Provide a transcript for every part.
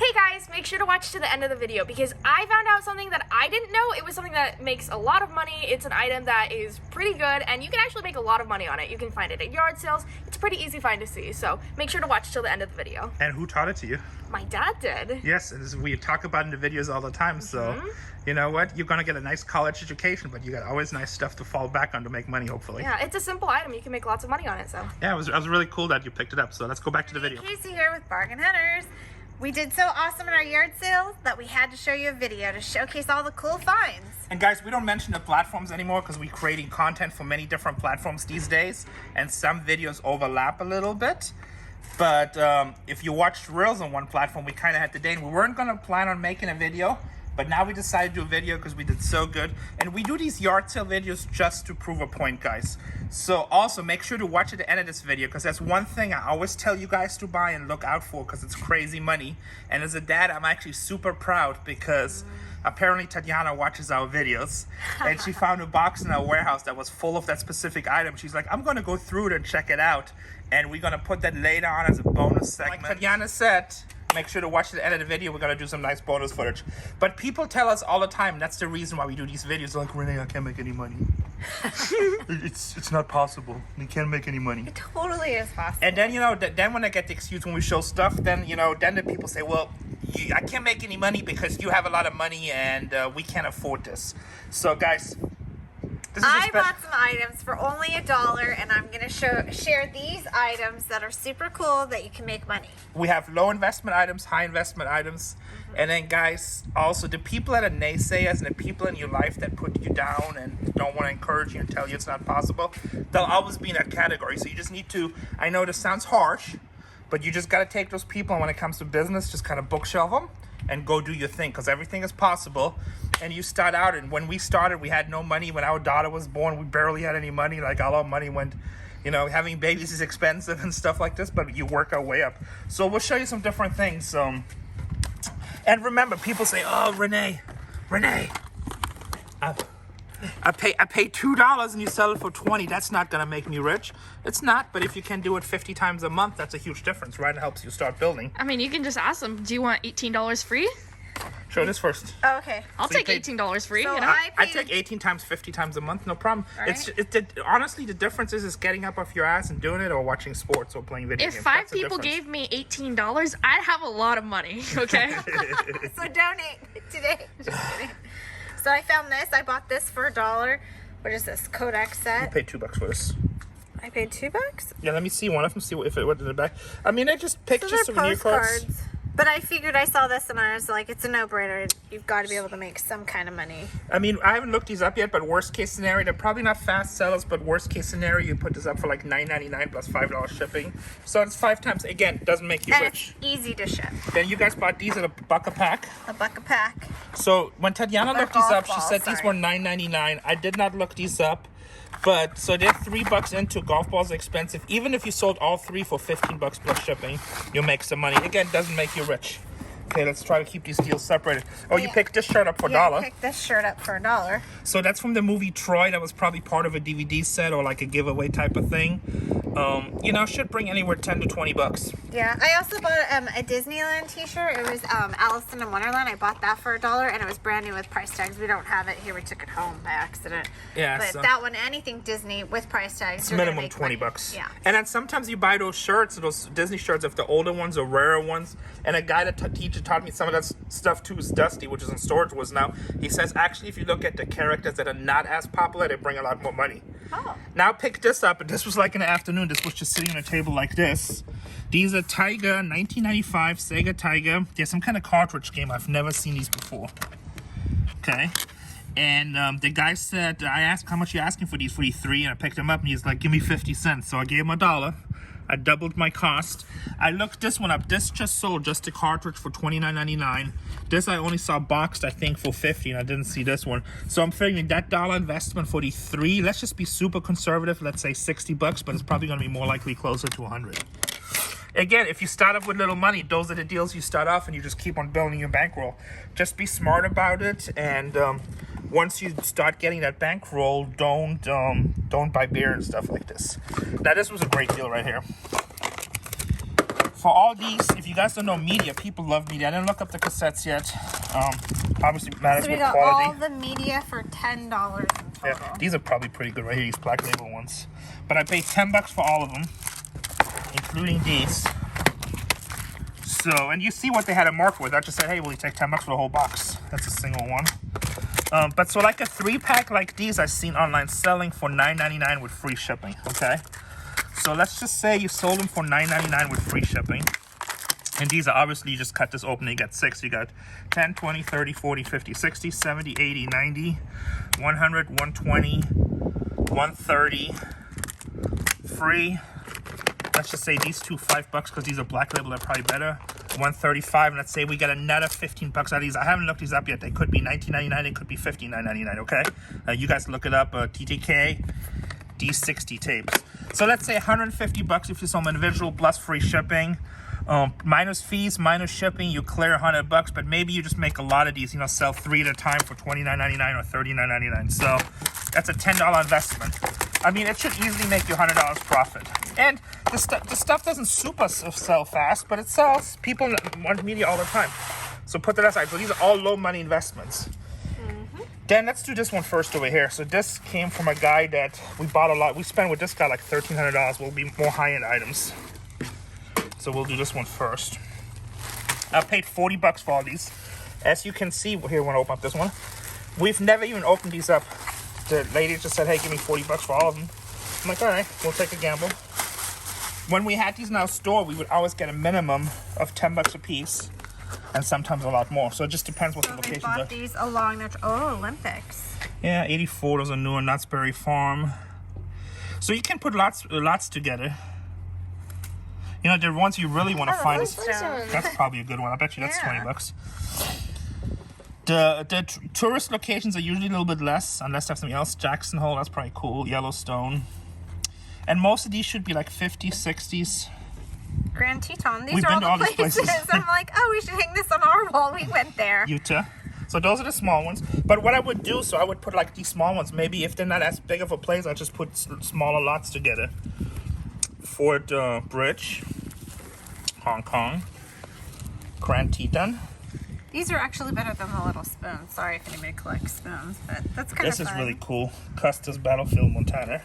Hey guys, make sure to watch to the end of the video because I found out something that I didn't know. It was something that makes a lot of money. It's an item that is pretty good and you can actually make a lot of money on it. You can find it at yard sales. It's a pretty easy find to see, so make sure to watch till the end of the video. And who taught it to you? My dad did. Yes, and we talk about it in the videos all the time, so you know what? You're gonna get a nice college education, but you got always nice stuff to fall back on to make money, hopefully. Yeah, it's a simple item. You can make lots of money on it, so. Yeah, it was really cool that you picked it up, so let's go back to the video. Casey here with Bargain Hunters. We did so awesome in our yard sales that we had to show you a video to showcase all the cool finds. And guys, we don't mention the platforms anymore because we're creating content for many different platforms these days, and some videos overlap a little bit. But if you watched Reels on one platform, we kind of had to date. We weren't going to plan on making a video, but now we decided to do a video because we did so good. And we do these yard sale videos just to prove a point, guys. So also make sure to watch at the end of this video because that's one thing I always tell you guys to buy and look out for because it's crazy money. And as a dad, I'm actually super proud because apparently Tatiana watches our videos and she found a box in our warehouse that was full of that specific item. She's like, I'm going to go through it and check it out. And we're going to put that later on as a bonus segment. Like Tatiana said, make sure to watch the end of the video. We're going to do some nice bonus footage. But people tell us all the time, that's the reason why we do these videos. They're like, Renee, I can't make any money. it's not possible. We can't make any money. It totally is possible. And then, you know, then when I get the excuse when we show stuff, then, you know, then the people say, well, I can't make any money because you have a lot of money and we can't afford this. So, guys, this is I bought some items for only $1 and I'm going to share these items that are super cool that you can make money. We have low investment items, high investment items. And then, guys, also the people that are naysayers and the people in your life that put you down and don't want to encourage you and tell you it's not possible, they'll always be in that category. So you just need to, I know this sounds harsh, but you just got to take those people and when it comes to business, just kind of bookshelf them and go do your thing because everything is possible. And you start out, and when we started, we had no money. When our daughter was born, we barely had any money. Like, all our money went, you know, having babies is expensive and stuff like this, but you work our way up. So we'll show you some different things. And remember, people say, oh, Renee, I pay $2 and you sell it for $20. That's not going to make me rich. It's not, but if you can do it 50 times a month, that's a huge difference, right? It helps you start building. I mean, you can just ask them, do you want $18 free? Show this first. Oh, okay. I'll take $18 free. So you know? I take 18 times 50 times a month, no problem. Right. Honestly, the difference is getting up off your ass and doing it or watching sports or playing video games. If 5 That's the people difference. gave me $18, I'd have a lot of money, okay? So donate today. Just kidding. So I found this. I bought this for $1. What is this? Kodak You set. paid $2 for this. I paid $2? Yeah, let me see one of them, see if it went in the back. I mean, they're just pictures, Those are souvenir cards. postcards. But I figured I saw this and I was like, it's a no-brainer. You've got to be able to make some kind of money. I mean, I haven't looked these up yet, but worst case scenario, they're probably not fast sellers, but worst case scenario, you put this up for like $9.99 plus $5 shipping. So it's 5 times. Again, doesn't make you And rich. it's easy to ship. Then you guys bought these at $1 a pack. $1 a pack. So when Tatiana They're looked these up, golf she said balls, these were $9.99. I did not look these up, but so they're $3 into golf balls are expensive. Even if you sold all 3 for $15 plus shipping, you'll make some money. Again, doesn't make you rich. Okay, let's try to keep these deals separated. Oh, you picked this shirt up for $1. Yeah, I picked this shirt up for $1. So that's from the movie Troy. That was probably part of a DVD set or like a giveaway type of thing. You know, should bring anywhere 10 to 20 bucks. Yeah, I also bought a Disneyland t-shirt. It was Alice in Wonderland. I bought that for $1 and it was brand new with price tags. We don't have it here. We took it home by accident. Yeah, but so that one, anything Disney with price tags, it's you're gonna minimum make 20 money. bucks. Yeah. And then sometimes you buy those shirts, those Disney shirts, if the older ones or rarer ones. And a guy that teacher taught me some of that stuff too is Dusty, which is in Storage Wars now. He says actually if you look at the characters that are not as popular, they bring a lot more money. Oh. Now pick this up, and this was like in the afternoon. This was just sitting on a table like this. These are Tiger, 1995 Sega Tiger. There's some kind of cartridge game. I've never seen these before. Okay. And the guy said, I asked how much you asking for these 3, and I picked them up, and he's like, give me 50 cents. So I gave him $1. I doubled my cost. I looked this one up. This just sold just a cartridge for $29.99. This I only saw boxed, I think, for $50, and I didn't see this one. So I'm figuring that $1 investment for the 3, let's just be super conservative. Let's say $60, but it's probably going to be more likely closer to 100. Again, if you start off with little money, those are the deals you start off and you just keep on building your bankroll. Just be smart about it, and once you start getting that bankroll, don't buy beer and stuff like this. Now, this was a great deal right here. for all these, if you guys don't know media, people love media. I didn't look up the cassettes yet. Obviously matters So we with got quality. all the media for $10 in total. Yeah, these are probably pretty good right here, these black label ones. But I paid $10 for all of them, including these. So, and you see what they had to mark with. I just said, hey, will you take $10 for the whole box? That's a single one. But so like a 3-pack like these I've seen online selling for $9.99 with free shipping, okay? So let's just say you sold them for $9.99 with free shipping. And these are obviously, you just cut this open and you got 6. You got 10, 20, 30, 40, 50, 60, 70, 80, 90, 100, 120, 130, free. Let's just say these two $5 because these are black label, they're probably better. 135, and let's say we get another $15 out of these. I haven't looked these up yet. They could be $19.99, they could be $59.99, okay? You guys look it up, TTK D60 tapes. So let's say $150 if you sell them individual plus free shipping. Minus fees, minus shipping, you clear $100, but maybe you just make a lot of these, you know, sell 3 at a time for $29.99 or $39.99. So that's a $10 investment. I mean, it should easily make you $100 profit. And the stuff doesn't super sell fast, but it sells. People want media all the time. So put that aside. So these are all low money investments. Then let's do this one first over here. So this came from a guy that we bought a lot. We spent with this guy like $1,300. Will be more high-end items. So we'll do this one first. I paid $40 for all these. As you can see, here, when I open up this one, we've never even opened these up. The lady just said, hey, give me $40 for all of them. I'm like, all right, we'll take a gamble. When we had these in our store, we would always get a minimum of $10 a piece, and sometimes a lot more. So it just depends what the locations are. So they bought these along the Olympics. Yeah, 84. Those are new in Knott's Farm. So you can put lots together. You know, the ones you really want to find is, that's probably a good one. I bet you that's $20. The tourist locations are usually a little bit less, unless they have something else. Jackson Hole, that's probably cool. Yellowstone. And most of these should be like 50s, 60s. Grand Teton. These We've are been to all all the these places. places. I'm like, oh, we should hang this on our wall. We went there. Utah. So those are the small ones. But what I would do, so I would put like these small ones. Maybe if they're not as big of a place, I'll just put smaller lots together. Fort Bridge, Hong Kong, Grand Teton. These are actually better than the little spoons. Sorry if anybody collects spoons, but that's kind of fun. This is really cool. Custis Battlefield, Montana.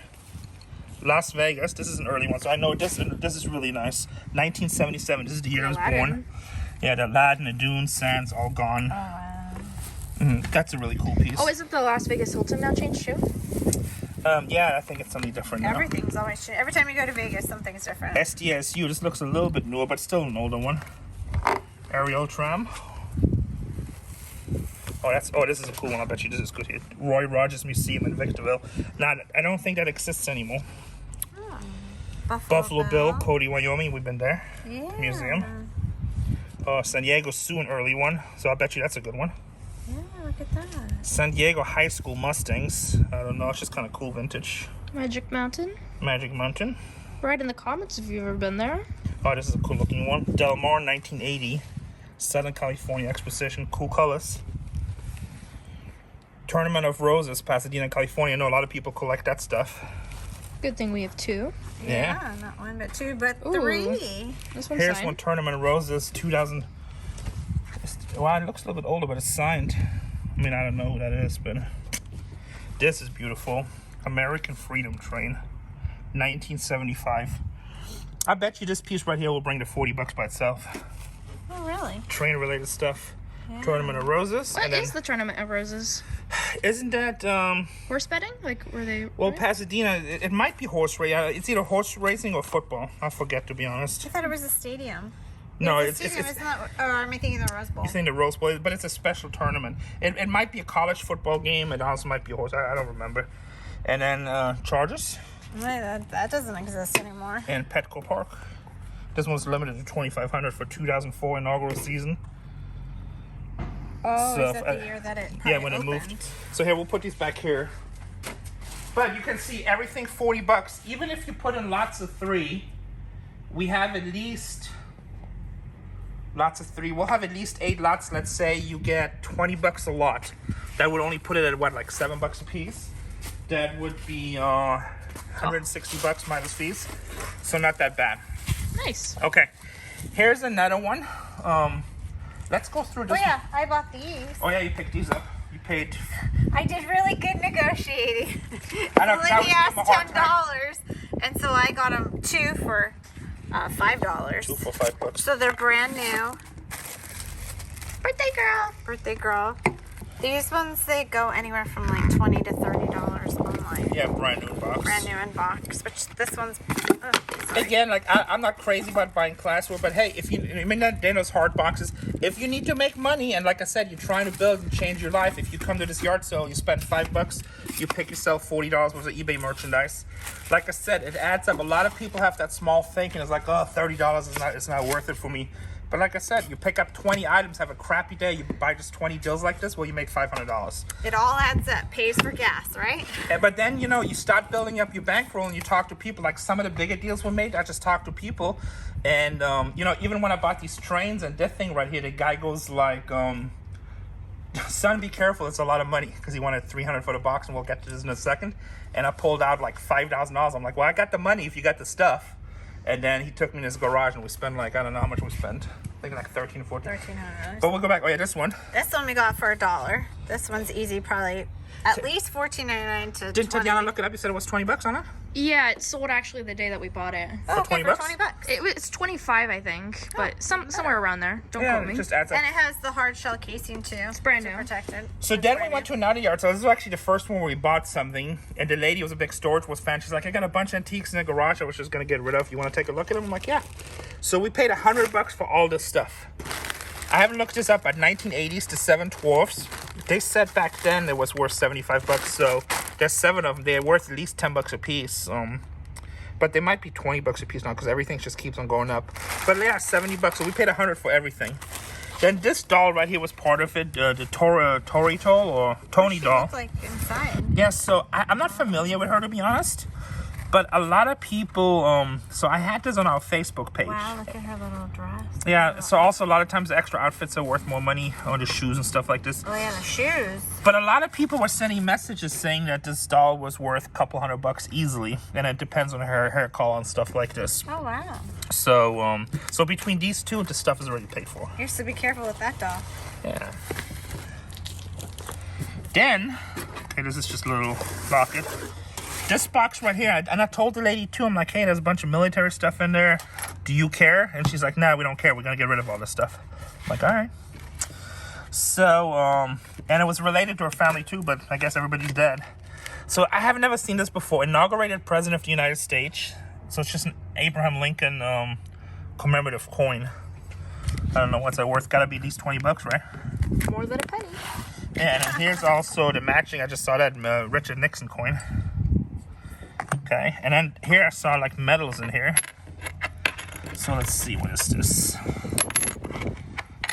Las Vegas. This is an early one, so I know this is really nice. 1977. This is the year I was born. Yeah, the Aladdin, the Dune, Sands, all gone. Oh, wow. That's a really cool piece. Oh, isn't the Las Vegas Hilton now changed too? Yeah, I think it's something different now. Everything's always changed. Every time you go to Vegas, something's different. SDSU. This looks a little bit newer, but still an older one. Aerial Tram. Oh, this is a cool one. I bet you this is good here. Roy Rogers Museum in Victorville. Now, I don't think that exists anymore. Buffalo Bill, Cody, Wyoming. We've been there. Yeah. Museum. San Diego Zoo, an early one. So I bet you that's a good one. Yeah, look at that. San Diego High School Mustangs. I don't know. It's just kind of cool vintage. Magic Mountain. Magic Mountain. Write in the comments if you've ever been there. Oh, this is a cool looking one. Del Mar, 1980. Southern California Exposition. Cool colors. Tournament of Roses, Pasadena, California. I know a lot of people collect that stuff. Good thing we have 2. Yeah, not 1 but 2, but Ooh. 3. This one's Here's signed. one, Tournament of Roses, 2000. Wow, it looks a little bit older, but it's signed. I mean, I don't know who that is, but this is beautiful. American Freedom Train, 1975. I bet you this piece right here will bring to $40 by itself. Oh, really? Train-related stuff. Yeah. Tournament of Roses. What and then, is the Tournament of Roses? Isn't that Horse betting? Like, were they... well, right? Pasadena, it might be horse racing. It's either horse racing or football. I forget, to be honest. I thought it was a stadium. No, it's a stadium, isn't that? Or am I thinking the Rose Bowl? You're saying the Rose Bowl, but it's a special tournament. It might be a college football game. It also might be a horse. I don't remember. And then Chargers. That doesn't exist anymore. And Petco Park. This one's limited to $2,500 for 2004 inaugural season. Oh, So, is that the year that it yeah, when it opened? moved. So here, we'll put these back here. But you can see everything $40. Even if you put in lots of 3, we have at least lots of 3. We'll have at least 8 lots. Let's say you get $20 a lot. That would only put it at what, like $7 a piece? That would be $160 minus fees. So not that bad. Nice. Okay. Here's another one. Let's go through this. Oh yeah, I bought these. Oh yeah, you picked these up. You paid. I did really good negotiating. I know, 'cause I was He asked giving him a hard $10, and so I got them 2 for $5. 2 for $5. So they're brand new. Birthday girl. Birthday girl. These ones, they go anywhere from like $20 to $30 online. Yeah, brand new in box. Brand new in box. Which this one's. Again, like I'm not crazy about buying classware, but hey, if you may not in those hard boxes, if you need to make money, and like I said, you're trying to build and change your life. If you come to this yard sale, you spend $5, you pick yourself $40 worth of eBay merchandise. Like I said, it adds up. A lot of people have that small thinking. It's like, oh, $30 is not worth it for me. But like I said, you pick up 20 items, have a crappy day, you buy just 20 deals like this, well, you make $500. It all adds up. Pays for gas, right? But then, you know, you start building up your bankroll and you talk to people. Like some of the bigger deals were made, I just talked to people. And, you know, even when I bought these trains and this thing right here, the guy goes like, son, be careful, it's a lot of money. Because he wanted $300 for the box, and we'll get to this in a second. And I pulled out like $5,000. I'm like, well, I got the money if you got the stuff. And then he took me in his garage and we spent like, I don't know how much we spent. I think like $13 or $14. $1,300. But we'll go back. Oh yeah, this one. This one we got for $1. This one's easy, probably at least $14.99 to Didn't $20. Tatiana look it up? You said it was $20 on it? Yeah, it sold actually the day that we bought it. Oh, For okay, $20? for $20. It's 25, I think, but somewhere around there. Don't Yeah, quote me. it just adds up. And it has the hard shell casing too. It's brand new. Protected. So then we went to another yard. So this was actually the first one where we bought something. And the lady was a big storage was fan. She's like, I got a bunch of antiques in the garage I was just going to get rid of. You want to take a look at them? I'm like, yeah. So we paid $100 for all this stuff. I haven't looked this up, at 1980s to 712s. They said back then it was worth $75. So there's 7 of them. They're worth at least $10 a piece. But they might be $20 a piece now because everything just keeps on going up. But yeah, $70. So we paid $100 for everything. Then this doll right here was part of it, the Torito or Tony doll. Looks like inside. Yeah, so I'm not familiar with her, to be honest. But a lot of people, so I had this on our Facebook page. Wow, look at her little dress. Yeah, so also a lot of times the extra outfits are worth more money, or the shoes and stuff like this. Oh yeah, the shoes. But a lot of people were sending messages saying that this doll was worth a couple $100 easily, and it depends on her hair color and stuff like this. Oh wow. So, so between these two, the stuff is already paid for. You have to be careful with that doll. Yeah. Then, okay, this is just a little locket. This box right here, and I told the lady too, I'm like, hey, there's a bunch of military stuff in there. Do you care? And she's like, nah, we don't care. We're going to get rid of all this stuff. I'm like, all right. So, and it was related to her family too, but I guess everybody's dead. So I have never seen this before. Inaugurated President of the United States. So it's just an Abraham Lincoln commemorative coin. I don't know what's that worth. Got to be at least $20, right? More than a penny. Yeah, and then here's also the matching. I just saw that Richard Nixon coin. Okay, and then here I saw like medals in here. So let's see, what is this?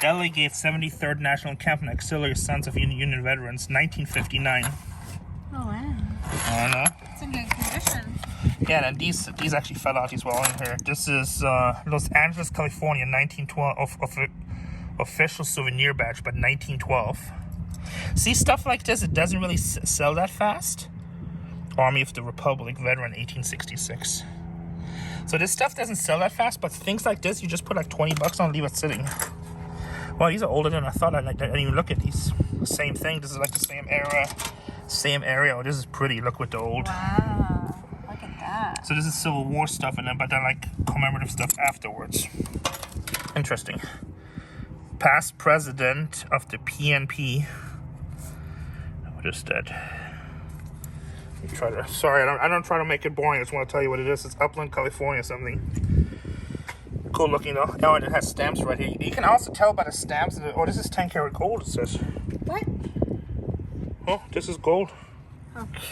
Delegate 73rd National Encampment Auxiliary Sons of Union Veterans, 1959. Oh wow. I don't know. It's in good condition. Yeah, and these actually fell out as well in here. This is Los Angeles, California, 1912 official souvenir badge, but 1912. See, stuff like this, it doesn't really sell that fast. Army of the Republic veteran, 1866. So this stuff doesn't sell that fast, but things like this, you just put like $20 on, leave it sitting. Well, these are older than I thought. I didn't even look at these. Same thing. This is like the same era. Same area. Oh, this is pretty. Look with the old. Wow. Look at that. So this is Civil War stuff, and then but then like commemorative stuff afterwards. Interesting. Past president of the PNP. What is that? Sorry, I don't try to make it boring. I just want to tell you what it is. It's Upland, California, something. Cool looking though. Oh, and it has stamps right here. You can also tell by the stamps. Oh, this is 10 karat gold, it says. What? Oh, this is gold. Okay.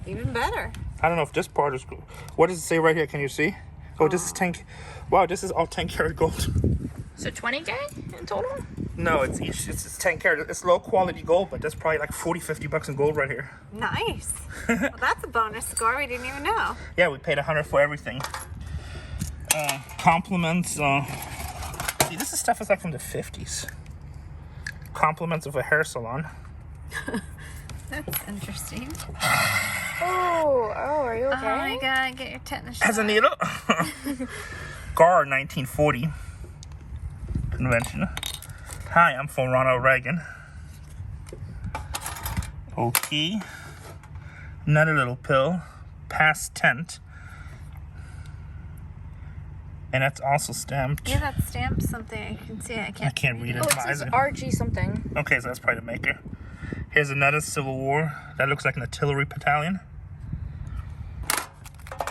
Even better. I don't know if this part is gold. What does it say right here? Can you see? Oh, this is 10. Wow, this is all 10 karat gold. So 20K in total? No, it's 10 karat. It's low quality gold, but that's probably like $40-50 in gold right here. Nice. Well, that's a bonus score. We didn't even know. Yeah, we paid $100 for everything. Compliments. See, this is stuff that's like from the 50s. Compliments of a hair salon. That's interesting. Oh, are you okay? Oh my god, get your tetanus shot. Has a needle. Gar, 1940. invention. Hi, I'm from Ronald Reagan. Okay. Another little pill. Passante. And that's also stamped. Yeah, that's stamped something. I can see it. I can't read it. Oh, it says RG something. Okay, so that's probably the maker. Here's another Civil War. That looks like an artillery battalion.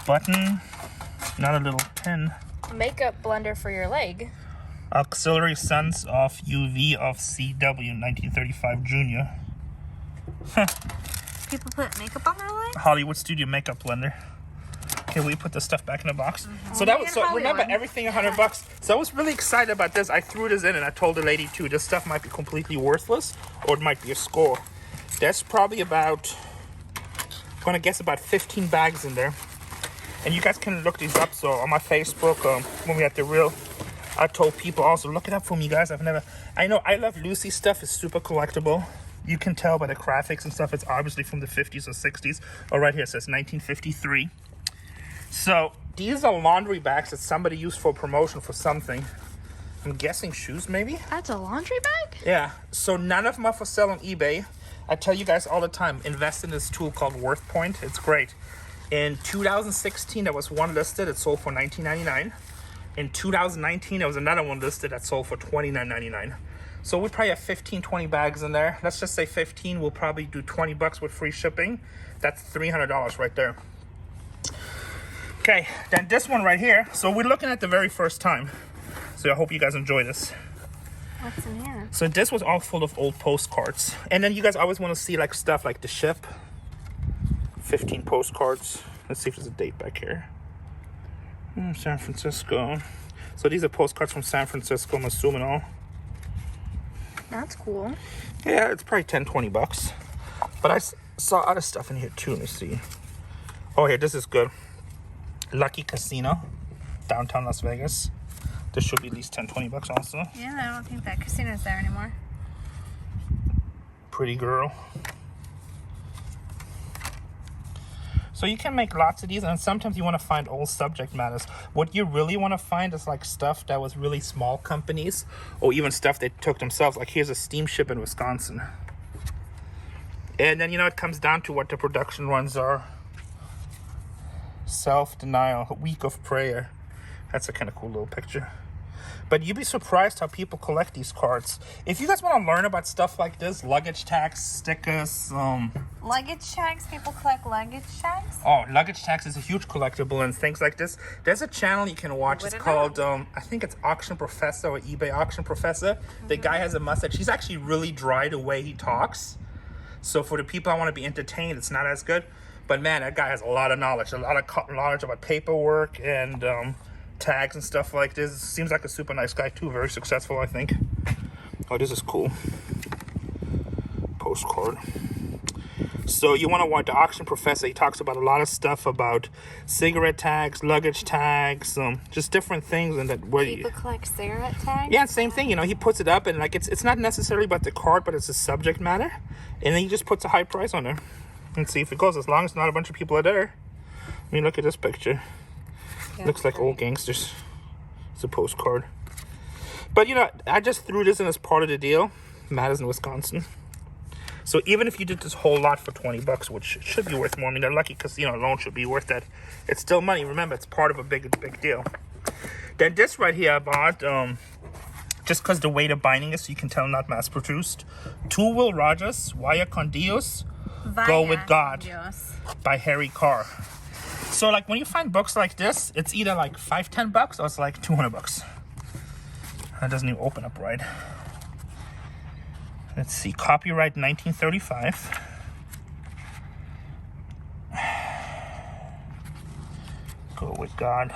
Button. Another little pin. Makeup blender for your leg. Auxiliary Sons of UV of CW 1935 Junior. People put makeup on their leg? Hollywood Studio makeup blender. Okay, we put the stuff back in the box. So that was, so remember, everything $100. So I was really excited about this. I threw this in and I told the lady too, this stuff might be completely worthless or it might be a score. There's probably about, I'm gonna guess about 15 bags in there. And you guys can look these up. So on my Facebook, when we had the reel, I told people also, look it up for me, guys. I know I Love Lucy stuff is super collectible. You can tell by the graphics and stuff, it's obviously from the 50s or 60s. Oh, right here it says 1953. So these are laundry bags that somebody used for promotion for something. I'm guessing shoes, maybe? That's a laundry bag? Yeah. So none of them are for sale on eBay. I tell you guys all the time, invest in this tool called WorthPoint. It's great. In 2016, there was one listed. It sold for $19.99. In 2019, there was another one listed that sold for $29.99. So we probably have 15, 20 bags in there. Let's just say 15. We'll probably do $20 with free shipping. That's $300 right there. Okay, then this one right here. So we're looking at the very first time. So I hope you guys enjoy this. What's in here? So this was all full of old postcards. And then you guys always want to see like stuff like the ship. 15 postcards. Let's see if there's a date back here. San Francisco. So these are postcards from San Francisco, I'm assuming all. That's cool. Yeah, it's probably 10, 20 bucks. But I saw other stuff in here too. Let me see. Oh, here, this is good. Lucky Casino, downtown Las Vegas. This should be at least 10, 20 bucks also. Yeah, I don't think that casino's there anymore. Pretty girl. So you can make lots of these, and sometimes you want to find old subject matters. What you really want to find is like stuff that was really small companies, or even stuff they took themselves. Like here's a steamship in Wisconsin. And then, you know, it comes down to what the production runs are. Self-denial, a week of prayer. That's a kind of cool little picture. But you'd be surprised how people collect these cards. If you guys want to learn about stuff like this, luggage tags, stickers, Luggage tags? People collect luggage tags? oh, luggage tags is a huge collectible and things like this. There's a channel you can watch. It's called, I think it's Auction Professor or eBay Auction Professor. The guy has a mustache. He's actually really dry the way he talks. So for the people I want to be entertained, it's not as good. But man, that guy has a lot of knowledge. A lot of knowledge about paperwork and tags and stuff like this. Seems like a super nice guy too. Very successful, I think. Oh, this is cool. Postcard. So you want to watch the Auction Professor. He talks about a lot of stuff about cigarette tags, luggage tags, just different things. And that where People collect cigarette tags? yeah, same thing. You know, he puts it up and like it's not necessarily about the card, but it's a subject matter. And then he just puts a high price on there. And see if it goes. As long as not a bunch of people are there. I mean, look at this picture. Yeah, looks like old gangsters. It's a postcard. But you know, I just threw this in as part of the deal. Madison, Wisconsin. So even if you did this whole lot for 20 bucks, which should be worth more. I mean, the Lucky Casino alone should be worth that. It's still money. Remember, it's part of a big deal. Then this right here I bought, just because the way the binding is, so you can tell not mass produced. Two Will Rogers, Vaya con Dios, Go with God by Harry Carr. So like when you find books like this, it's either like $5-10 or it's like $200. That doesn't even open up right. Let's see, copyright 1935. Go with God.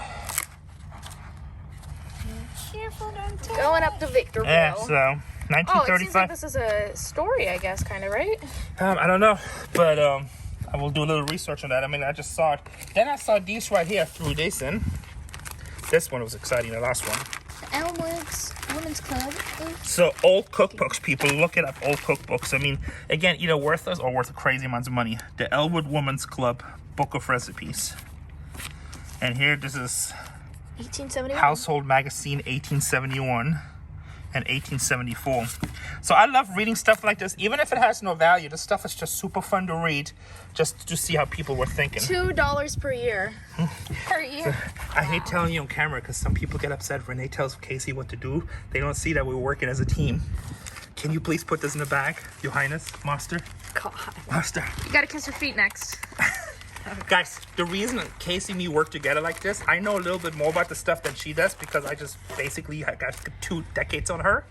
Going up to Victorville. Yeah, so 1935. Oh, it seems like this is a story, I guess, kind of, right? I don't know, but I will do a little research on that. I mean, I just saw it. Then I saw these right here. Threw this in. This one was exciting, the last one. Elmwood's Women's Club. So old cookbooks, people, look it up, old cookbooks. I mean, again, either worthless or worth crazy amounts of money. The Elmwood Women's Club Book of Recipes. And here, this is 1871. Household Magazine 1871. and 1874. So I love reading stuff like this, even if it has no value. This stuff is just super fun to read, just to see how people were thinking. $2 per year. Per year. I hate telling you on camera because some people get upset. Renee tells Casey what to do. They don't see that we're working as a team. Can you please put this in the bag, Your Highness, Master? God. Master. You gotta kiss her feet next. Guys, the reason Casey and me work together like this, I know a little bit more about the stuff than she does because I just basically I got 2 decades on her.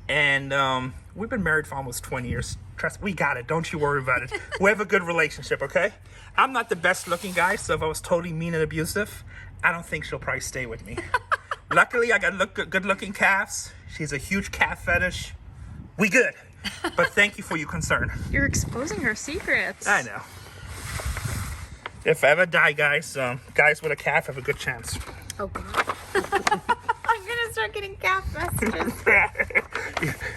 And we've been married for almost 20 years. Trust me, we got it. Don't you worry about it. We have a good relationship, okay? I'm not the best looking guy, so if I was totally mean and abusive, I don't think she'll probably stay with me. Luckily, I got good looking calves. She's a huge calf fetish. We good. But thank you for your concern. You're exposing her secrets. I know. If I ever die, guys, guys with a calf have a good chance. Oh, God. I'm going to start getting calf messages.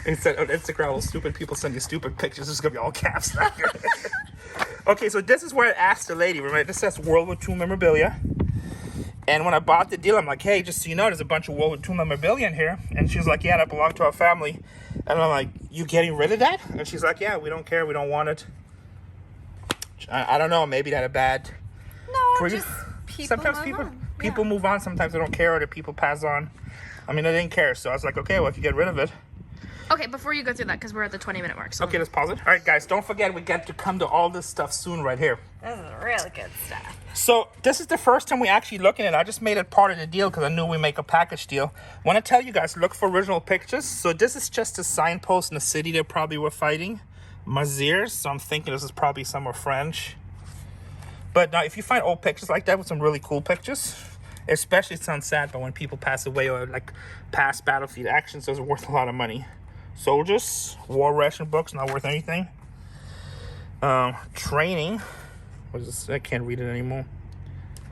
Instead on Instagram, all stupid people send you stupid pictures. It's going to be all calves. Okay, so this is where I asked the lady. Remember, this says World War II memorabilia. And when I bought the deal, I'm like, hey, just so you know, there's a bunch of World War II memorabilia in here. And she's like, yeah, that belonged to our family. And I'm like, you getting rid of that? And she's like, yeah, we don't care. We don't want it. I don't know. Maybe that a bad. No, just Sometimes people move on. Sometimes they don't care, or the people pass on. I mean, I didn't care, so I was like, okay, well, if you get rid of it. Okay, before you go through that, because we're at the 20-minute mark. So. Okay, let's pause it. All right, guys, don't forget we get to come to all this stuff soon right here. This is really good stuff. So this is the first time we actually looking at it. I just made it part of the deal because I knew we make a package deal. Want to tell you guys, look for original pictures. So this is just a signpost in the city they probably were fighting. Maziers, so I'm thinking this is probably somewhere French. But now, if you find old pictures like that with some really cool pictures, especially it sounds sad, but when people pass away or like past battlefield actions, those are worth a lot of money. Soldiers, war ration books, not worth anything. Training, what is this? I can't read it anymore.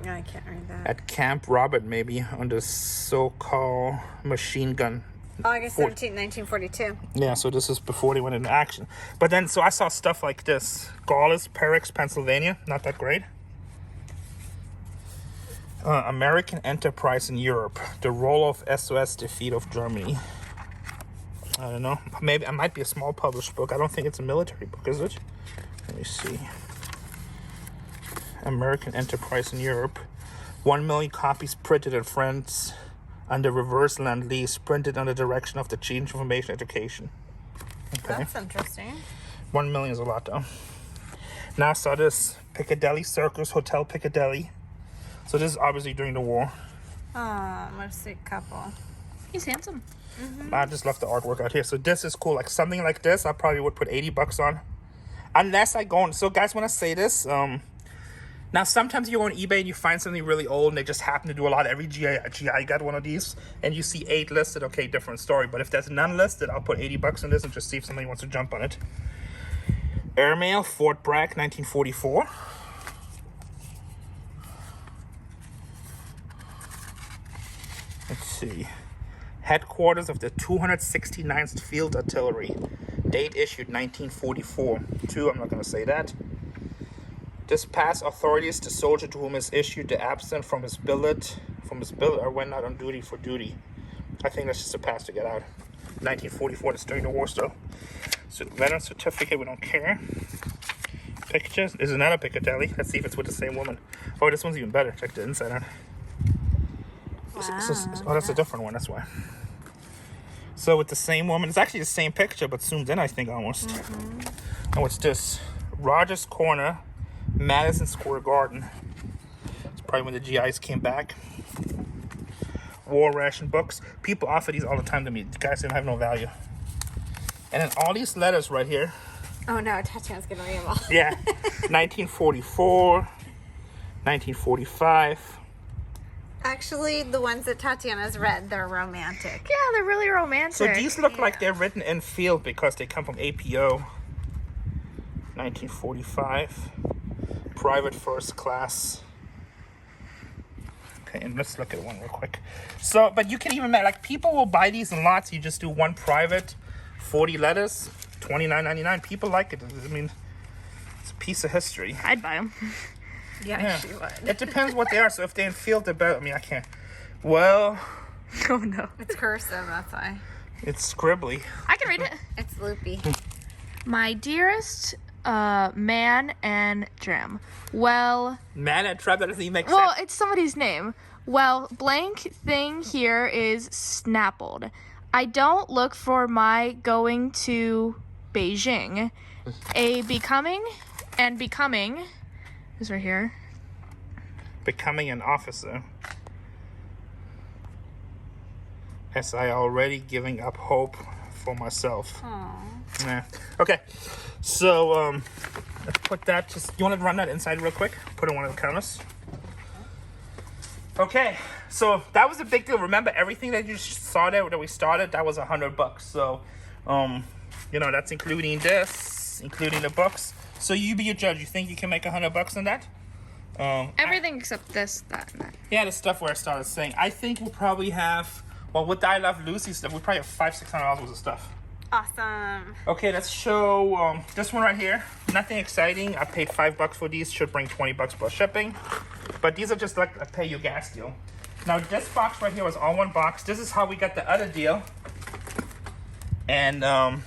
No, I can't read that. At Camp Robert, maybe, on the so-called machine gun. August 17, 1942. Yeah, so this is before they went into action. But then, so I saw stuff like this. Gaulis, Perix, Pennsylvania. Not that great. American Enterprise in Europe. The Role of SOS Defeat of Germany. I don't know. Maybe it might be a small published book. I don't think it's a military book, is it? Let me see. American Enterprise in Europe. 1 million copies printed in France under reverse Lend-Lease, printed under direction of the Chief Information Education. Okay. That's interesting. 1 million is a lot, though. Now I saw this. Piccadilly Circus, Hotel Piccadilly. So this is obviously during the war. Oh, what a sweet couple. He's handsome. I just left the artwork out here. So this is cool. Like something like this, I probably would put $80 on. Unless I go on. So guys, when I say this, now sometimes you go on eBay and you find something really old and they just happen to do a lot. Every GI got one of these and you see 8 listed. Okay, different story. But if there's none listed, I'll put $80 on this and just see if somebody wants to jump on it. Airmail, Fort Bragg, 1944. Let's see. Headquarters of the 269th Field Artillery. Date issued 1944. I'm not going to say that. Dispatch authorities to soldier to whom is issued the absent from his billet or when not on duty for duty. I think that's just a pass to get out. 1944, that's during the war still. So veteran certificate, we don't care. Pictures. There's another Piccadilly. Let's see if it's with the same woman. Oh, this one's even better. Check the inside out. Oh, that's a different one. That's why. So with the same woman, it's actually the same picture, but zoomed in, I think, almost. And what's this? Rogers Corner, Madison Square Garden. It's probably when the GIs came back. War ration books. People offer these all the time to me. The guys didn't have no value. And then all these letters right here. Oh no, Tatiana's gonna read them all. Yeah. 1944, 1945. Actually, the ones that Tatiana's read, they're romantic. Yeah, they're really romantic. So these look like they're written in field because they come from APO. 1945. Private first class. Okay, and let's look at one real quick. So, but you can even, like, people will buy these in lots. You just do one private, 40 letters, $29.99. People like it. I mean, it's a piece of history. I'd buy them. Yeah, she would. It depends what they are. So if they're in field, they're better. I mean, I can't. Well. Oh, no. It's cursive, that's why. It's scribbly. I can read it. It's loopy. My dearest man and Tram. Well, Man and Trap, that doesn't even make well, sense. it's somebody's name. Well, blank thing here is snappled. I don't look for my going to Beijing. A becoming is right here. Becoming an officer. As I already giving up hope for myself. Yeah. Okay. So let's put that. Just you want to run that inside real quick? Put it on one of the counters. Okay. So that was a big deal. Remember everything that you saw there that we started? That was $100. So, you know, that's including this, including the books. So you be your judge. You think you can make $100 on that? Everything except this, that, and that. Yeah, the stuff where I started saying. I think we'll probably have. Well, with the I Love Lucy stuff, we probably have $500-600 worth of stuff. Awesome. Okay, let's show this one right here. Nothing exciting. I paid $5 for these. Should bring $20 plus shipping. But these are just like a pay your gas deal. Now this box right here was all one box. This is how we got the other deal. And the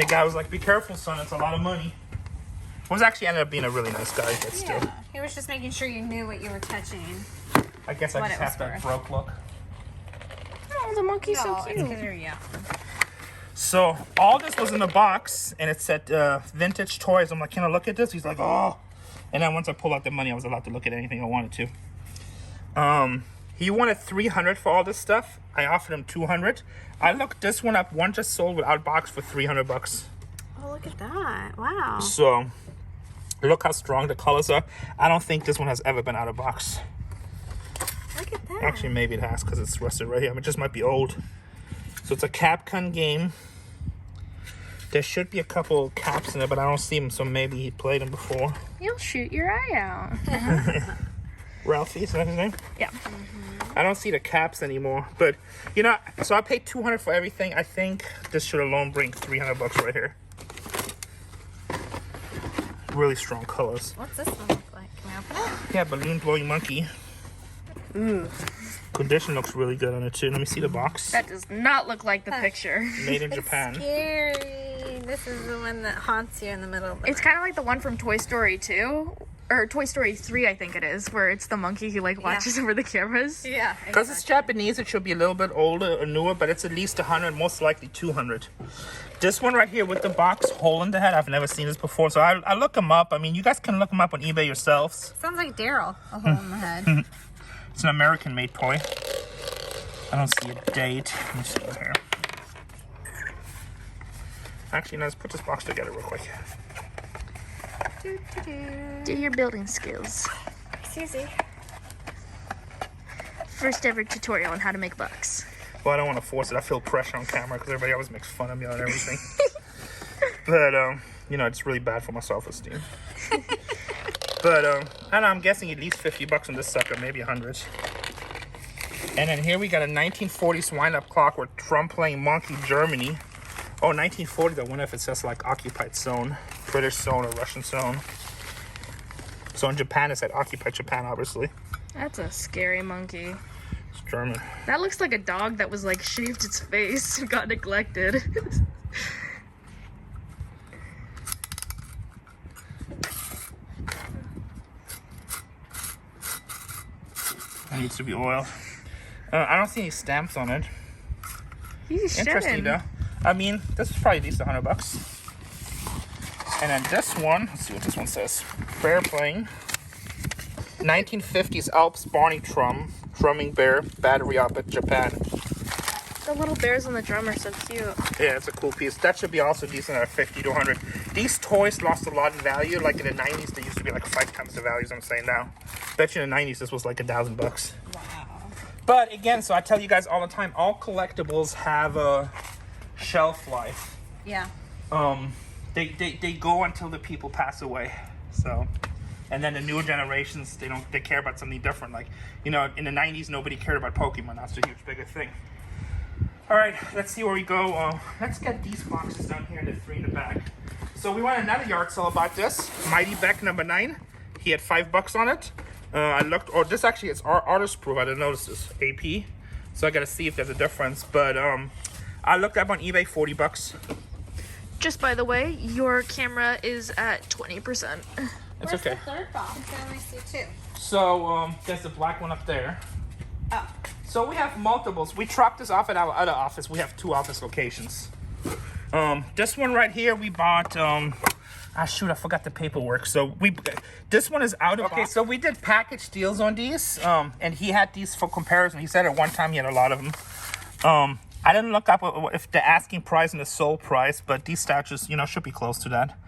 guy was like, "Be careful, son. It's a lot of money." It was actually ended up being a really nice guy, but still. Yeah. He was just making sure you knew what you were touching. I guess I What just it have was that for. broke look. Oh, the monkey's so No, it's cute. because you're young. So all this was in the box, and it said vintage toys. I'm like, "Can I look at this?" He's like, "Oh." And then once I pulled out the money, I was allowed to look at anything I wanted to. He wanted $300 for all this stuff. I offered him $200. I looked this one up. One just sold without box for $300. Oh, look at that. Wow. So look how strong the colors are. I don't think this one has ever been out of box. Look at that. Actually, maybe it has because it's rusted right here. I mean, it just might be old. So it's a Capcom game. There should be a couple caps in it, but I don't see them, so maybe he played them before. You'll shoot your eye out. Ralphie, is that his name? Yeah. I don't see the caps anymore, but you know, so I paid $200 for everything. I think this should alone bring $300 right here. Really strong colors. What's this one look like? Can we open it? Yeah, balloon blowing monkey. Condition looks really good on it too. Let me see the box. That does not look like the picture. Made in It's Japan. scary. This is the one that haunts you in the middle of the It's kind of like the one from Toy Story 2. Or Toy Story 3, I think it is, where it's the monkey who like watches over the cameras. Yeah. Because it's Japanese, it should be a little bit older or newer, but it's at least 100, most likely 200. This one right here with the box hole in the head, I've never seen this before, so I look them up. I mean, you guys can look them up on eBay yourselves. Sounds like Darrell. A hole in the head. It's an American-made toy. I don't see a date. Let me see here. Actually, let's put this box together real quick. Do your building skills. Susie. First ever tutorial on how to make bucks. Well, I don't want to force it. I feel pressure on camera because everybody always makes fun of me and everything. But, you know, it's really bad for my self-esteem. But, I don't know, I'm guessing at least $50 on this sucker, maybe 100. And then here we got a 1940s wind-up clock with Trump playing Monkey Germany. Oh, 1940s, I wonder if it says like occupied zone, British zone or Russian zone. So in Japan, it said occupied Japan, obviously. That's a scary monkey. It's German. That looks like a dog that was like shaved its face and got neglected. It needs to be oiled. I don't see any stamps on it. He's Interesting shedding. though. I mean, this is probably at least $100. And then this one, let's see what this one says. Bear playing. 1950s Alps Barney Drum. Drumming bear, battery op at Japan. The little bears on the drum are so cute. Yeah, it's a cool piece. That should be also decent at 50 to 100. These toys lost a lot in value. Like in the 90s, they used to be like 5 times the values I'm saying now. Bet you in the 90s, this was like $1,000. Wow. But again, so I tell you guys all the time, all collectibles have a shelf life. Yeah. They go until the people pass away. So, and then the newer generations, they care about something different. Like, you know, in the 90s, nobody cared about Pokemon. That's a huge, bigger thing. All right, let's see where we go. Let's get these boxes down here and the 3 in the back. So we want another yard sale about this. Mighty Beck number 9. He had $5 on it. I looked, this actually is artist proof. I didn't notice this. AP. So I gotta see if there's a difference. But I looked up on eBay, $40. Just by the way, your camera is at 20%. It's Where's okay. the third box? I only see two. So there's the black one up there. Oh. So we have multiples. We dropped this off at our other office. We have 2 office locations. This one right here we bought. Shoot, I forgot the paperwork. So this one is out of. Okay, so we did package deals on these. And he had these for comparison. He said at one time he had a lot of them. I didn't look up if the asking price and the sold price, but these statues, should be close to that.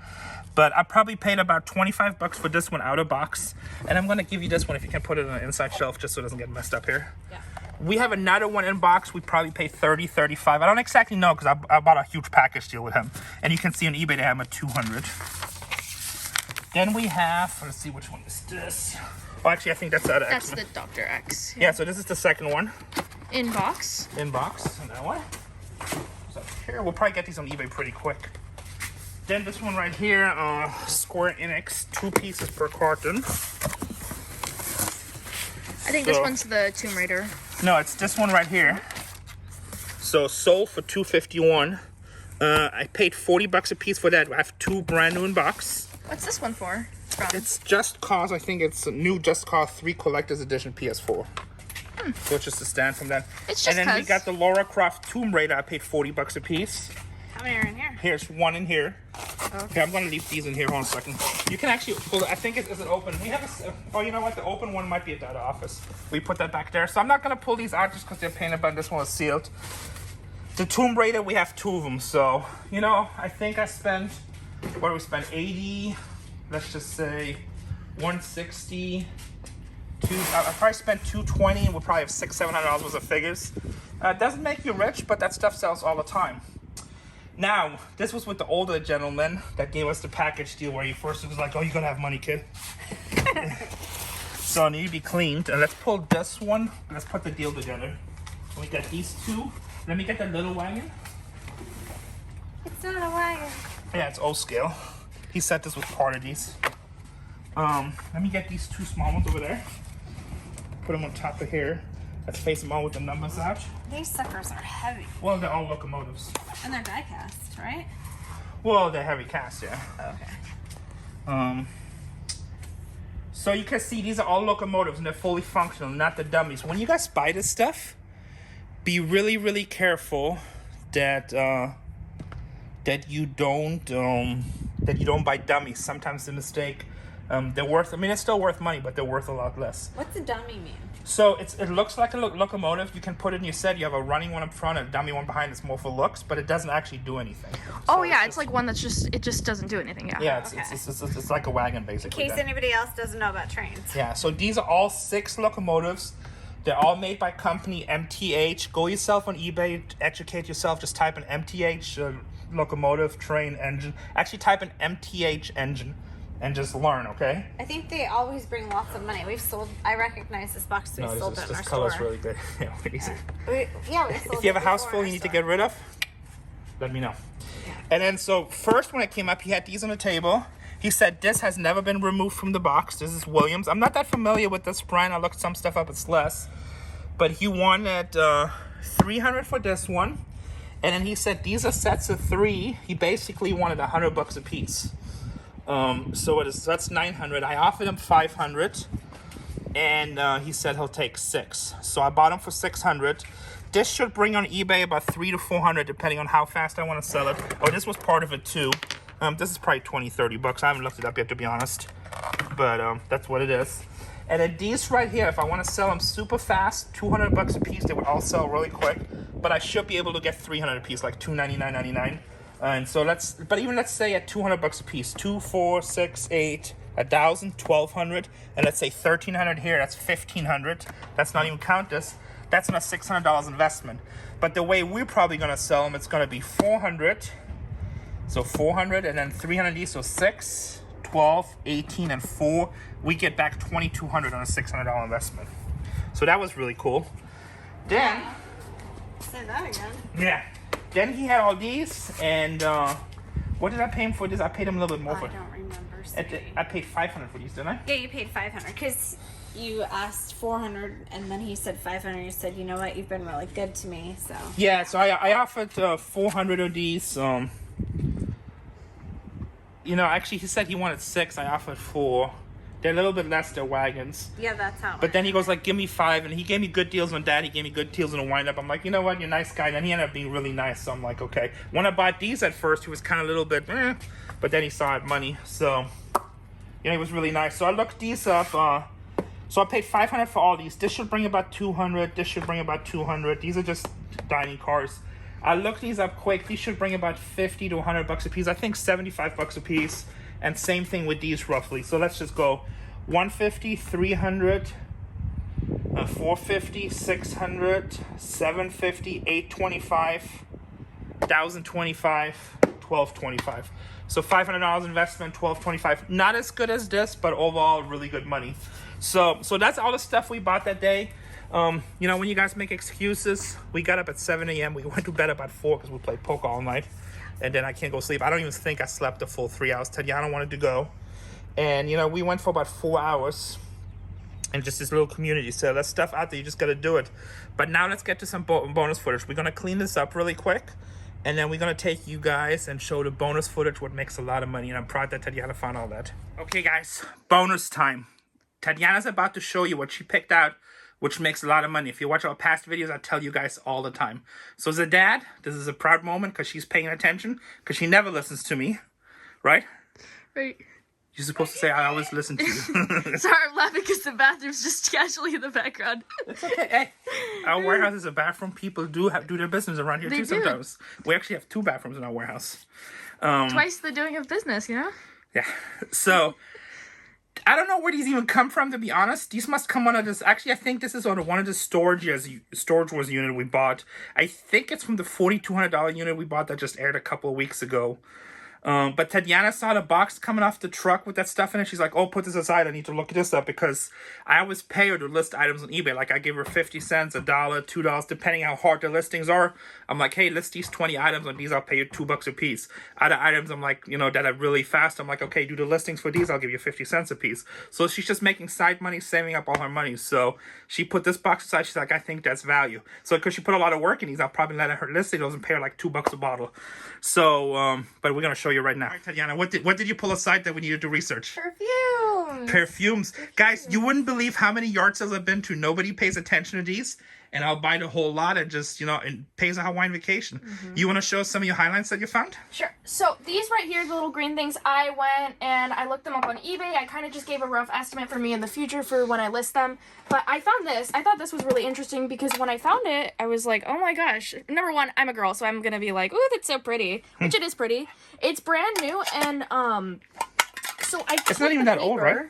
But I probably paid about $25 for this one out of box. And I'm going to give you this one if you can put it on the inside shelf just so it doesn't get messed up here. Yeah. We have another one in box. We probably paid $30, $35. I don't exactly know because I bought a huge package deal with him. And you can see on eBay they have him at $200. Then we have, let's see which one is this. Oh, actually, I think that's the other X. That's the Dr. X. Yeah, so this is the second one. In box. In box. And that one. So here, we'll probably get these on eBay pretty quick. Then this one right here, Square Enix, 2 pieces per carton. I think this one's the Tomb Raider. No, it's this one right here. So sold for $251. I paid $40 a piece for that. I have 2 brand new in box. What's this one for? From? It's Just Cause. I think it's a new Just Cause 3 Collector's Edition PS4. So it's just a stand from that. It's just and then we 'cause. got the Lara Croft Tomb Raider. I paid $40 a piece. How many are in here? Here's one in here. Okay. Okay, I'm gonna leave these in here. Hold on a second. You can actually pull it. I think is it open? We have oh, you know what? The open one might be at the other office. We put that back there. So I'm not gonna pull these out just because they're painted, but this one was sealed. The Tomb Raider, we have 2 of them. So I think I spent. What do we spend? 80. Let's just say 160. I probably spent $220. We'll probably have $600-700 worth of figures. It doesn't make you rich, but that stuff sells all the time. Now, this was with the older gentleman that gave us the package deal where he first was like, "Oh, you gotta have money, kid." So it need to be cleaned. And let's pull this one. Let's put the deal together. We got these 2. Let me get the little wagon. It's not a wagon. Yeah, it's O scale. He said this was part of these. Let me get these 2 small ones over there. Put them on top of here. Let's face them all with the numbers out. These suckers are heavy. Well, they're all locomotives. And they're die cast, right? Well, they're heavy cast, yeah. Okay. So you can see these are all locomotives and they're fully functional, not the dummies. When you guys buy this stuff, be really, really careful that you don't buy dummies. Sometimes the mistake. They're worth. I mean, it's still worth money, but they're worth a lot less. What's a dummy mean? So it looks like a locomotive. You can put it in your set. You have a running one up front and a dummy one behind. It's more for looks, but it doesn't actually do anything. Oh So yeah, it's like one that's just doesn't do anything. Yeah. Yeah, Okay. it's like a wagon basically. In case anybody else doesn't know about trains. Yeah, so these are all 6 locomotives. They're all made by company MTH. Go yourself on eBay, educate yourself. Just type in MTH locomotive, train, engine. Actually type in MTH engine and just learn, okay? I think they always bring lots of money. I recognize this box. We sold it in our this color's store. really good. Yeah, what is it? We sold If you have a it house before full in you our need to store. get rid of, let me know. Yeah. And then, so first when it came up, he had these on the table. He said, this has never been removed from the box. This is Williams. I'm not that familiar with this brand. I looked some stuff up, it's less. But he wanted $300 for this one. And then he said, these are sets of 3. He basically wanted $100 a piece. So that's $900. I offered him $500. And he said he'll take 6. So I bought him for $600. This should bring on eBay about $300 to $400 depending on how fast I want to sell it. Oh, this was part of it too. This is probably $20-30. I haven't looked it up yet to be honest. But that's what it is. And then these right here, if I want to sell them super fast, $200 a piece, they would all sell really quick. But I should be able to get $300 a piece, like $299.99. And so let's say at $200 a piece, 2, 4, 6, 8, 1,000, 1,200, and let's say 1,300 here. That's 1,500. That's not even count this. That's on a $600 investment. But the way we're probably gonna sell them, it's gonna be 400. So 400, and then 300 these. So 6, 12, 18, and 4. We get back 2,200 on a $600 investment. So that was really cool. Then, Say that again. yeah. Then he had all these, and what did I pay him for this? I paid him a little bit more I for don't remember. I paid $500 for these, didn't I? Yeah, you paid $500 because you asked 400 and then he said 500. You said, you know what, you've been really good to me, so. Yeah, so I offered 400 of these. You know, actually, he said he wanted 6. I offered 4. They're a little bit less, they're wagons. Yeah, that's how. But then he goes like, give me 5, and he gave me good deals on that. He gave me good deals on a wind-up. I'm like, you know what, you're a nice guy. Then he ended up being really nice, so I'm like, okay. When I bought these at first, he was kind of a little bit, but then he saw it money, so, you know, he was really nice. So I looked these up. So I paid $500 for all these. This should bring about $200. This should bring about $200. These are just dining cars. I looked these up quick. These should bring about $50 to $100 a piece. I think $75 a piece. And same thing with these roughly. So let's just go $150, $300, $450, $600, $750, $825, $1,025, $1,225. So $500 investment, $1,225. Not as good as this, but overall really good money. So that's all the stuff we bought that day. You know, when you guys make excuses, we got up at 7 a.m. We went to bed about 4 because we played poker all night. And then I can't go sleep. I don't even think I slept the full 3 hours. Tatiana wanted to go. And, you know, we went for about 4 hours. And just this little community. So that's stuff out there. You just got to do it. But now let's get to some bonus footage. We're going to clean this up really quick. And then we're going to take you guys and show the bonus footage, what makes a lot of money. And I'm proud that Tatiana found all that. Okay, guys. Bonus time. Tatiana's about to show you what she picked out, which makes a lot of money. If you watch our past videos, I tell you guys all the time. So as a dad, this is a proud moment because she's paying attention, because she never listens to me, right? Right. You're supposed to say, I always listen to you. Sorry, I'm laughing because the bathroom's just casually in the background. It's okay. Hey, our warehouse is a bathroom. People do their business around here too sometimes. We actually have 2 bathrooms in our warehouse. Twice the doing of business, you know? Yeah. So I don't know where these even come from, to be honest. These must come out of this. Actually, I think this is on one of the storage wars unit we bought. I think it's from the $4,200 unit we bought that just aired a couple of weeks ago. But Tatiana saw the box coming off the truck with that stuff in it. She's like, oh, put this aside. I need to look this up, because I always pay her to list items on eBay. Like, I give her 50 cents, $1, $2, depending how hard the listings are. I'm like, hey, list these 20 items. On these, I'll pay you $2 a piece. Other items, I'm like, you know, that are really fast. I'm like, okay, do the listings for these. I'll give you 50 cents a piece. So she's just making side money, saving up all her money. So she put this box aside. She's like, I think that's value. So because she put a lot of work in these, I'll probably let her list those and pay her like $2 a bottle. So, but we're going to show you right now. All right, Tatiana, what did you pull aside that we needed to research? Perfumes. Guys, you wouldn't believe how many yard sales I've been to. Nobody pays attention to these. And I'll buy the whole lot and just, you know, and pays a Hawaiian vacation. You want to show us some of your highlights that you found? Sure. So these right here, the little green things, I went and I looked them up on eBay. I kind of just gave a rough estimate for me in the future for when I list them. But I found this. I thought this was really interesting because when I found it, I was like, oh my gosh. Number one, I'm a girl, so I'm going to be like, ooh, that's so pretty. Which it is pretty. It's brand new and, so I... It's not even that old, right?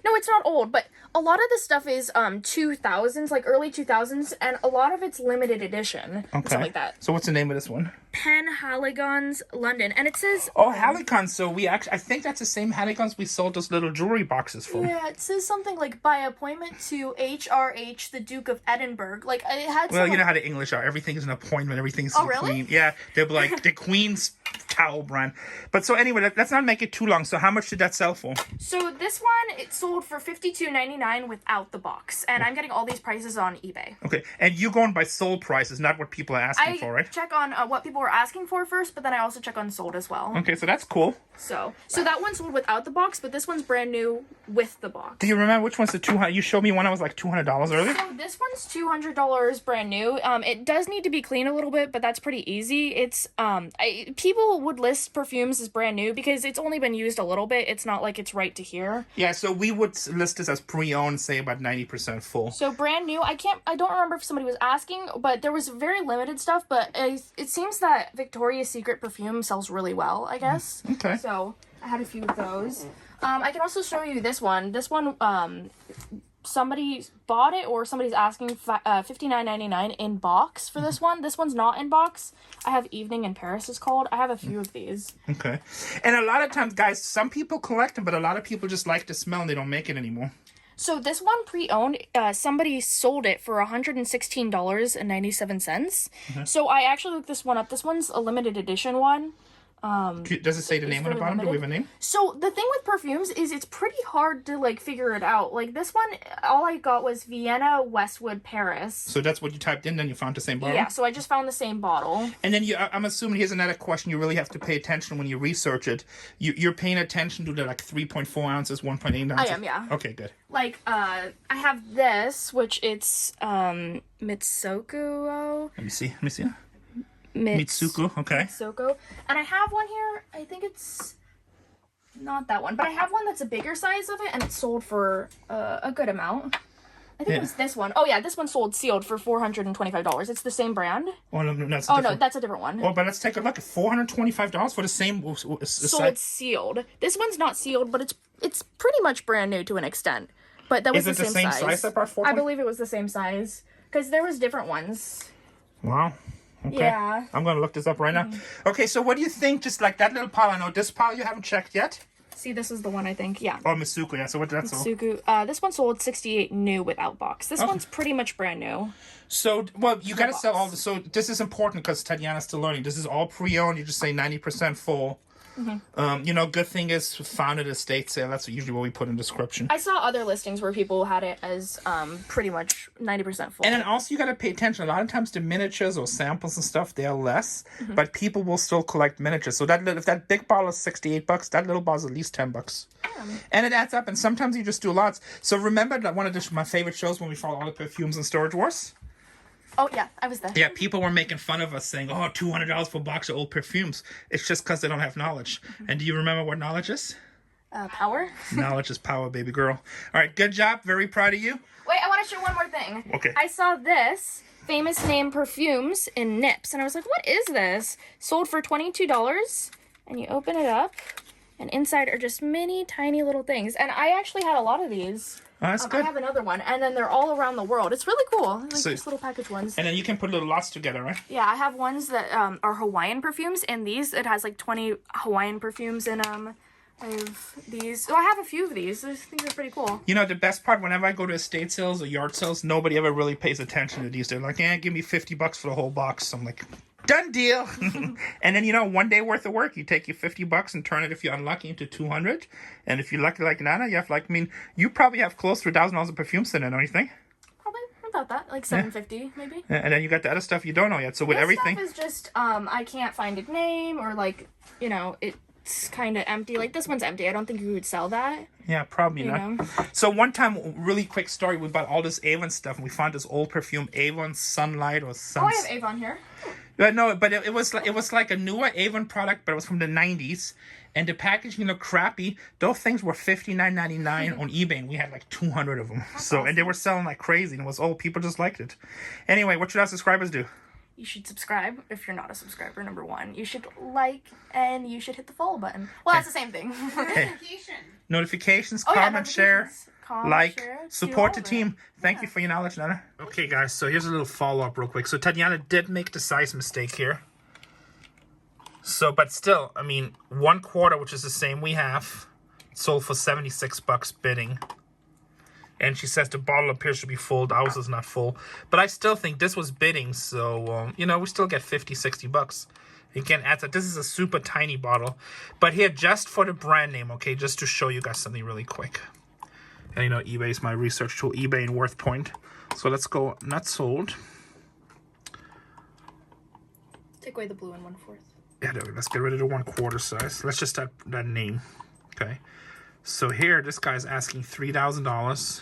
No, it's not old, but a lot of the stuff is 2000s, like early 2000s, and a lot of it's limited edition. Okay. Stuff like that. So what's the name of this one? Penhaligons London, and it says... Oh, Haligons. So we actually... I think that's the same Haligons we sold those little jewelry boxes for. Yeah, it says something like, by appointment to HRH, the Duke of Edinburgh. Like, it had some... Well, you know how the English are. Everything's an appointment. Everything's the really? Queen. Yeah, they're like the Queen's towel brand. But so anyway, let's not make it too long. So how much did that sell for? So this one, it sold for $52.99 without the box. And I'm getting all these prices on eBay. Okay, and you going by sold prices, not what people are asking for, right? I check on what people were asking for first, but then I also check on sold as well. Okay, so that's cool. So that one sold without the box, but this one's brand new with the box. Do you remember which one's the 200? You showed me one that was like $200 earlier. So this one's $200 brand new. It does need to be cleaned a little bit, but that's pretty easy. It's people would list perfumes as brand new because it's only been used a little bit. It's not like it's right to here. Yeah, so we would list this as pre-owned, say about 90% full. So brand new. I don't remember if somebody was asking, but there was very limited stuff. But it seems that Victoria's Secret perfume sells really well, I guess. Okay. So I had a few of those. I can also show you this one. This one, somebody bought it or somebody's asking $59.99 in box for this one. This one's not in box. I have Evening in Paris is called. I have a few of these. Okay. And a lot of times, guys, some people collect them, but a lot of people just like the smell and they don't make it anymore. So this one pre-owned, somebody sold it for $116.97. So I actually looked this one up. This one's a limited edition one. Does it say the name on the bottom? Do we have a name? So the thing with perfumes is it's pretty hard to like figure it out. Like this one, all I got was Vienna, Westwood, Paris. So that's what you typed in, then you found the same bottle? Yeah, so I just found the same bottle. And then I'm assuming, here's another question you really have to pay attention when you research it. You're paying attention to the like 3.4 ounces, 1.8 ounces? I am, yeah. Okay, good. Like, I have this, which it's Mitsuko. Let me see. Mitsuko, okay. Mitsuko. And I have one here, I think it's not that one, but I have one that's a bigger size of it, and it's sold for a good amount. I think it was this one. Oh yeah, this one sold sealed for $425. It's the same brand. Oh no, that's no, that's a different one. Oh, but let's take a look at $425 for the same. Sold sealed. This one's not sealed, but it's pretty much brand new to an extent. But that was the same size that brought I believe it was the same size because there was different ones. Wow. Okay. Yeah. I'm going to look this up right now. Okay, so what do you think? Just like that little pile. I know this pile you haven't checked yet. See, this is the one I think. Yeah. Oh, Mitsuko. Yeah. So what did that sold? Mitsuko. This one sold 68 new without box. This one's pretty much brand new. So, well, you got to sell all the. So this is important because Tatiana's still learning. This is all pre-owned. You just say 90% full. Good thing is found at a estate sale. That's usually what we put in description. I saw other listings where people had it as pretty much 90% full. And then also you got to pay attention. A lot of times the miniatures or samples and stuff, they're less, but people will still collect miniatures. So if that big bottle is $68, that little bottle is at least $10. And it adds up. And sometimes you just do lots. So remember that one of my favorite shows when we follow all the perfumes and storage wars. Oh, yeah, I was there. Yeah, people were making fun of us saying, oh, $200 for a box of old perfumes. It's just because they don't have knowledge. And do you remember what knowledge is? Power? Knowledge is power, baby girl. All right, good job. Very proud of you. Wait, I want to show one more thing. Okay. I saw this famous name perfumes in Nips, and I was like, what is this? Sold for $22, and you open it up, and inside are just mini, tiny little things. And I actually had a lot of these. Oh, that's good. I have another one, and then they're all around the world. It's really cool. Like these little package ones. And then you can put little lots together, right? Yeah, I have ones that are Hawaiian perfumes, and these, it has like 20 Hawaiian perfumes in them. I have these. So I have a few of these. These things are pretty cool. You know, the best part, whenever I go to estate sales or yard sales, nobody ever really pays attention to these. They're like, give me $50 for the whole box. I'm like, done deal. And then, one day worth of work, you take your $50 and turn it, if you're unlucky, into $200. And if you're lucky like Nana, you have you probably have close to $1,000 of perfume in there, don't you think? Probably about that, like $750 maybe. And then you got the other stuff you don't know yet. So with everything, stuff is just I can't find a name, or it's kind of empty. Like this one's empty. I don't think you would sell that. Yeah, probably not. So one time, really quick story, we bought all this Avon stuff, and we found this old perfume, Avon Sunlight or Sun. Oh, I have Avon here. No, but it was like a newer Avon product, but it was from the 90s, and the packaging looked crappy. Those things were $59.99 on eBay, and we had like 200 of them. And they were selling like crazy, and it was people just liked it. Anyway, what should our subscribers do? You should subscribe if you're not a subscriber, number one. You should like, and you should hit the follow button. Well, that's the same thing. Notifications, comment, share, like, share, support the team. Thank you for your knowledge, Nana. Okay, guys, so here's a little follow-up real quick. So Tatiana did make the size mistake here. So, but still, 1/4, which is the same we have, sold for $76 bidding. And she says the bottle appears to be full. Ours is not full. But I still think this was bidding. So, we still get $50-$60. Again, this is a super tiny bottle. But here, just for the brand name, okay? Just to show you guys something really quick. And eBay is my research tool. eBay and WorthPoint. So let's go not sold. Take away the blue and 1/4. Yeah, there we go. Let's get rid of the 1/4 size. Let's just that name. Okay. So here, this guy's asking $3,000,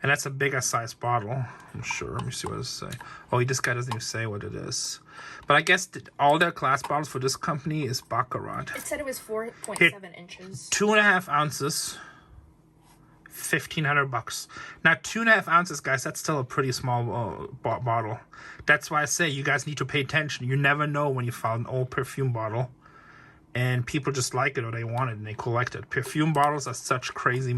and that's a bigger size bottle. I'm sure. Let me see what it says. Oh, this guy doesn't even say what it is. But I guess all their glass bottles for this company is Baccarat. It said it was 4.7 inches. 2.5 ounces, $1,500. Now, 2.5 ounces, guys, that's still a pretty small bottle. That's why I say you guys need to pay attention. You never know when you found an old perfume bottle, and people just like it or they want it and they collect it. Perfume bottles are such crazy